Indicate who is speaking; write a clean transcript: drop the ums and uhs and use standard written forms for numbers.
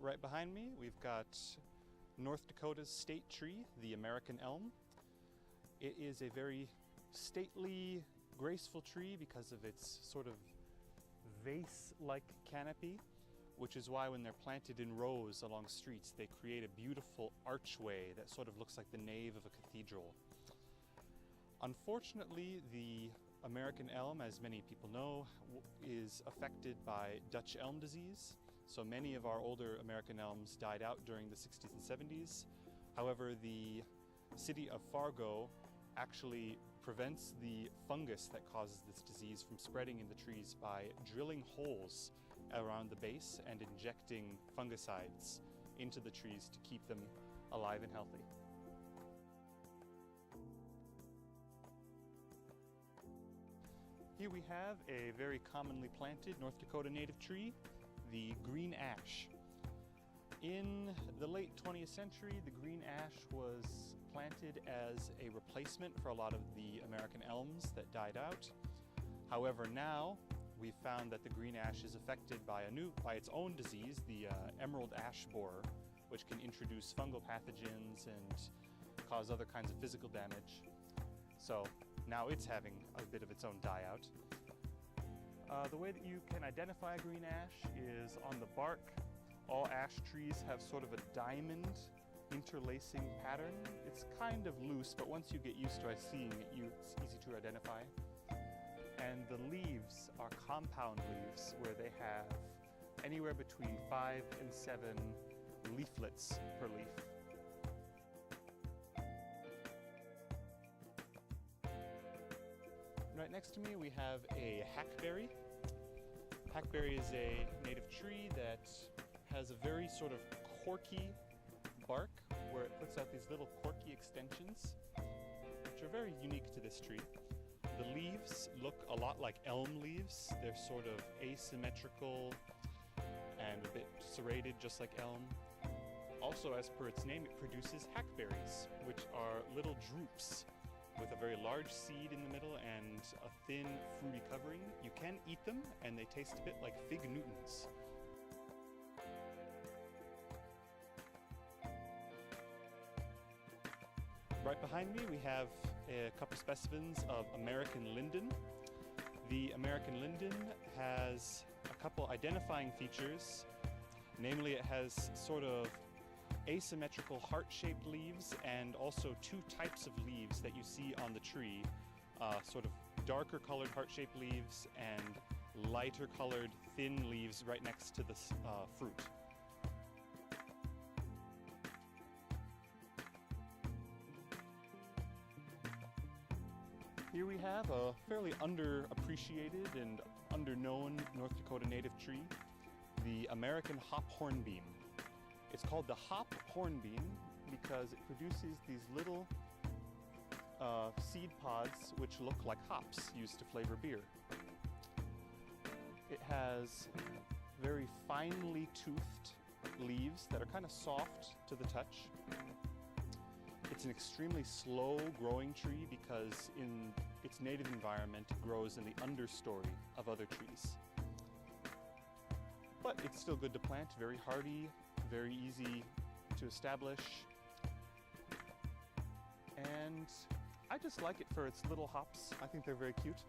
Speaker 1: Right behind me, we've got North Dakota's state tree, the American elm. It is a very stately, graceful tree because of its sort of vase-like canopy, which is why when they're planted in rows along streets, they create a beautiful archway that sort of looks like the nave of a cathedral. Unfortunately, the American elm, as many people know, is affected by Dutch elm disease. So many of our older American elms died out during the 60s and 70s. However, the city of Fargo actually prevents the fungus that causes this disease from spreading in the trees by drilling holes around the base and injecting fungicides into the trees to keep them alive and healthy. Here we have a very commonly planted North Dakota native tree, the green ash. In the late 20th century, the green ash was planted as a replacement for a lot of the American elms that died out. However, now we've found that the green ash is affected by its own disease, the emerald ash borer, which can introduce fungal pathogens and cause other kinds of physical damage. So now it's having a bit of its own die out. The way that you can identify a green ash is on the bark. All ash trees have sort of a diamond interlacing pattern. It's kind of loose, but once you get used to seeing it, it's easy to identify. And the leaves are compound leaves where they have anywhere between 5 and 7 leaflets per leaf. Right next to me we have a hackberry. Hackberry is a native tree that has a very sort of corky bark where it puts out these little corky extensions, which are very unique to this tree. The leaves look a lot like elm leaves. They're sort of asymmetrical and a bit serrated, just like elm. Also, as per its name, it produces hackberries, which are little drupes with a very large seed in the middle and a thin, fruity covering. You can eat them, and they taste a bit like fig Newtons. Right behind me, we have a couple specimens of American linden. The American linden has a couple identifying features. Namely, it has sort of asymmetrical heart-shaped leaves and also 2 types of leaves that you see on the tree, sort of darker colored heart-shaped leaves and lighter colored thin leaves right next to the fruit. Here we have a fairly underappreciated and underknown North Dakota native tree, the American Hophornbeam. It's called the Hophornbeam because it produces these little seed pods which look like hops used to flavor beer. It has very finely toothed leaves that are kind of soft to the touch. It's an extremely slow growing tree because in its native environment it grows in the understory of other trees. But it's still good to plant, very hardy, very easy to establish. And I just like it for its little hops. I think they're very cute.